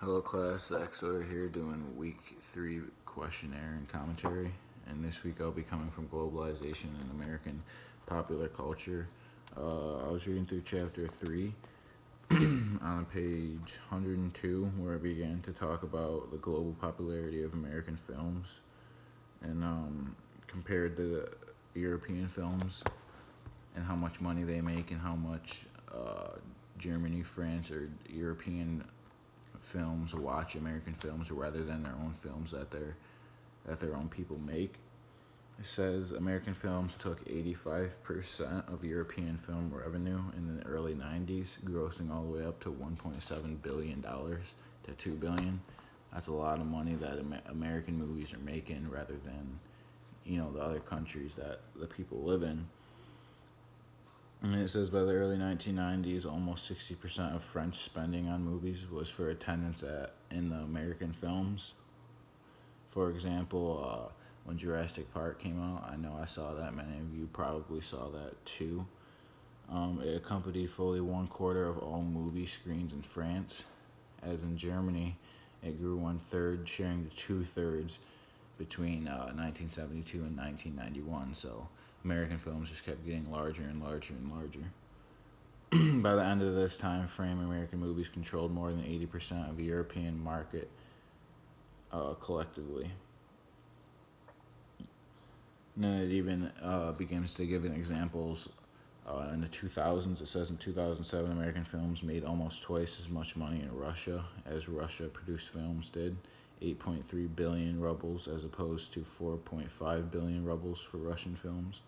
Hello class, Axler here doing week 3 questionnaire and commentary, and this week I'll be coming from globalization and American popular culture. I was reading through chapter 3 on page 102 where I began to talk about the global popularity of American films and compared to European films and how much money they make and how much Germany, France, or European films watch American films rather than their own films that their own people make. It says American films took 85% of European film revenue in the early 90s, grossing all the way up to $1.7 billion to $2 billion. That's a lot of money that American movies are making rather than, the other countries that the people live in. And it says by the early 1990s, almost 60% of French spending on movies was for attendance in the American films. For example, when Jurassic Park came out, I know I saw that. Many of you probably saw that too. It accompanied fully 1/4 of all movie screens in France. As in Germany, it grew 1/3, sharing the 2/3 between 1972 and 1991. So American films just kept getting larger and larger and larger. By the end of this time frame, American movies controlled more than 80% of the European market collectively. And then it even begins to give examples in the 2000s. It says in 2007, American films made almost twice as much money in Russia as Russia-produced films did, 8.3 billion rubles as opposed to 4.5 billion rubles for Russian films.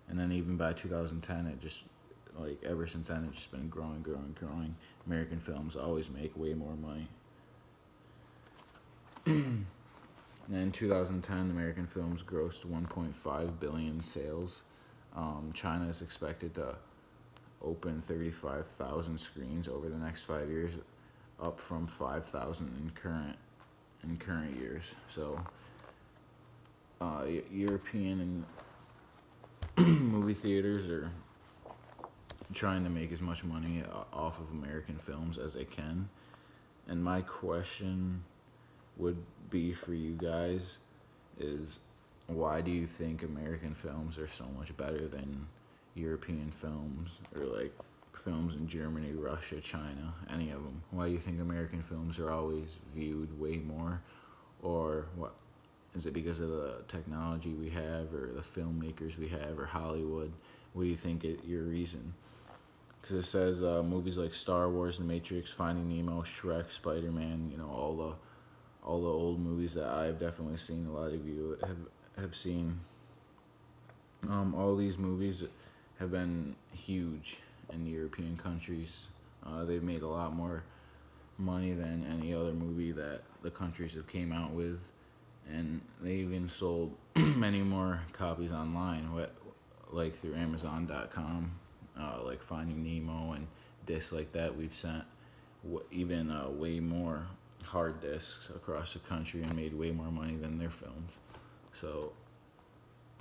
And then even by 2010, it just, ever since then, it's just been growing. American films always make way more money. And then in 2010, American films grossed 1.5 billion sales. China is expected to open 35,000 screens over the next 5 years, up from 5,000 in current years. So European and movie theaters are trying to make as much money off of American films as they can. And my question would be for you guys is, why do you think American films are so much better than European films, or films in Germany, Russia, China, any of them? Why do you think American films are always viewed way more? Or what? Is it because of the technology we have, or the filmmakers we have, or Hollywood? What do you think your reason? Because it says movies like Star Wars, The Matrix, Finding Nemo, Shrek, Spider-Man, all the old movies that I've definitely seen. A lot of you have seen. All these movies have been huge in European countries. They've made a lot more money than any other movie that the countries have came out with. And they even sold many more copies online, like through Amazon.com, like Finding Nemo and discs like that. We've sent even way more hard discs across the country and made way more money than their films. So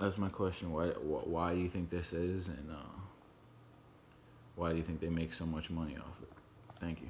that's my question. Why do you think this is, and why do you think they make so much money off it? Thank you.